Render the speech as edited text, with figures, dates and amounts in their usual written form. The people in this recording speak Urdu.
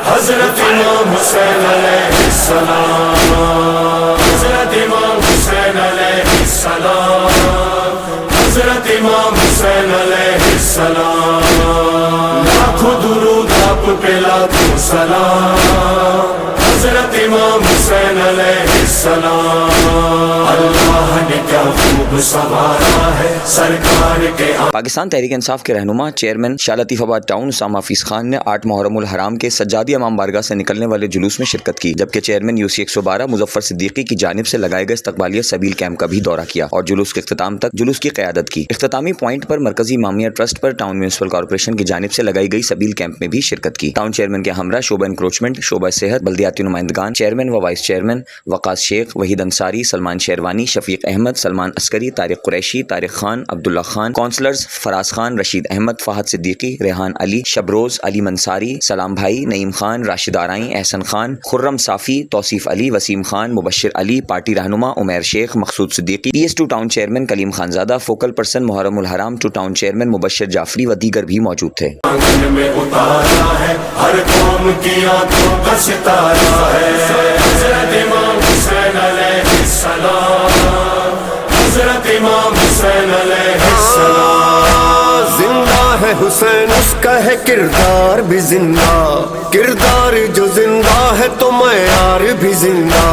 حضرت امام حسین علیہ السلام، حضرت امام حسین علیہ السلام، حضرت امام حسین علیہ السلام، لاکھوں درود آپ پہ لاکھوں سلام، حضرت امام حسین علیہ السلام، اللہ نے کیا خوب سنوارا ہے سرکار کے۔ پاکستان تحریک انصاف کے رہنما چیئرمین شاہ لطیف آباد ٹاؤن اسامہ حفیظ خان نے 8 محرم الحرام کے سجادی امام بارگاہ سے نکلنے والے جلوس میں شرکت کی، جبکہ چیئرمین UC 112 مظفر صدیقی کی جانب سے لگائے گئے استقبالیہ سبیل کیمپ کا بھی دورہ کیا اور جلوس کے اختتام تک جلوس کی قیادت کی۔ اختتامی پوائنٹ پر مرکزی امامیہ ٹرسٹ پر ٹاؤن میونسپل کارپوریشن کی جانب سے لگائی گئی سبیل کیمپ میں بھی شرکت کی۔ ٹاؤن چیئرمین کے ہمراہ شعبہ انکروچمنٹ، شعبہ صحت، بلدیاتی نمائندگان، چیئرمین و وائس چیئرمین وقاص شیخ، وحید انصاری، سلمان شیروانی، شفیق احمد، سلمان عسکری، طارق قریشی، طارق خان، عبداللہ خان، کونسلرز فراز خان، رشید احمد، فہد صدیقی، ریحان علی، شبروز، علی منصاری، سلام بھائی، نعیم خان، راشد آرائیں، احسن خان، خرم صافی، توصیف علی، وسیم خان، مبشر علی، پارٹی رہنما عمیر شیخ، مقصود صدیقی، PS2 ٹاؤن چیئرمین کلیم خانزادہ، فوکل پرسن محرم الحرام 2 ٹاؤن چیئرمین مبشر جعفری و دیگر بھی موجود تھے۔ آنگن میں اتارا ہے ہر قوم کی آنکھوں کا ستارہ ہے، حضرت امام حسین علیہ السلام، حضرت امام حسین علیہ السلام، زندہ ہے حسین اس کا ہے کردار بھی زندہ، کردار جو زندہ ہے تو معیار بھی زندہ۔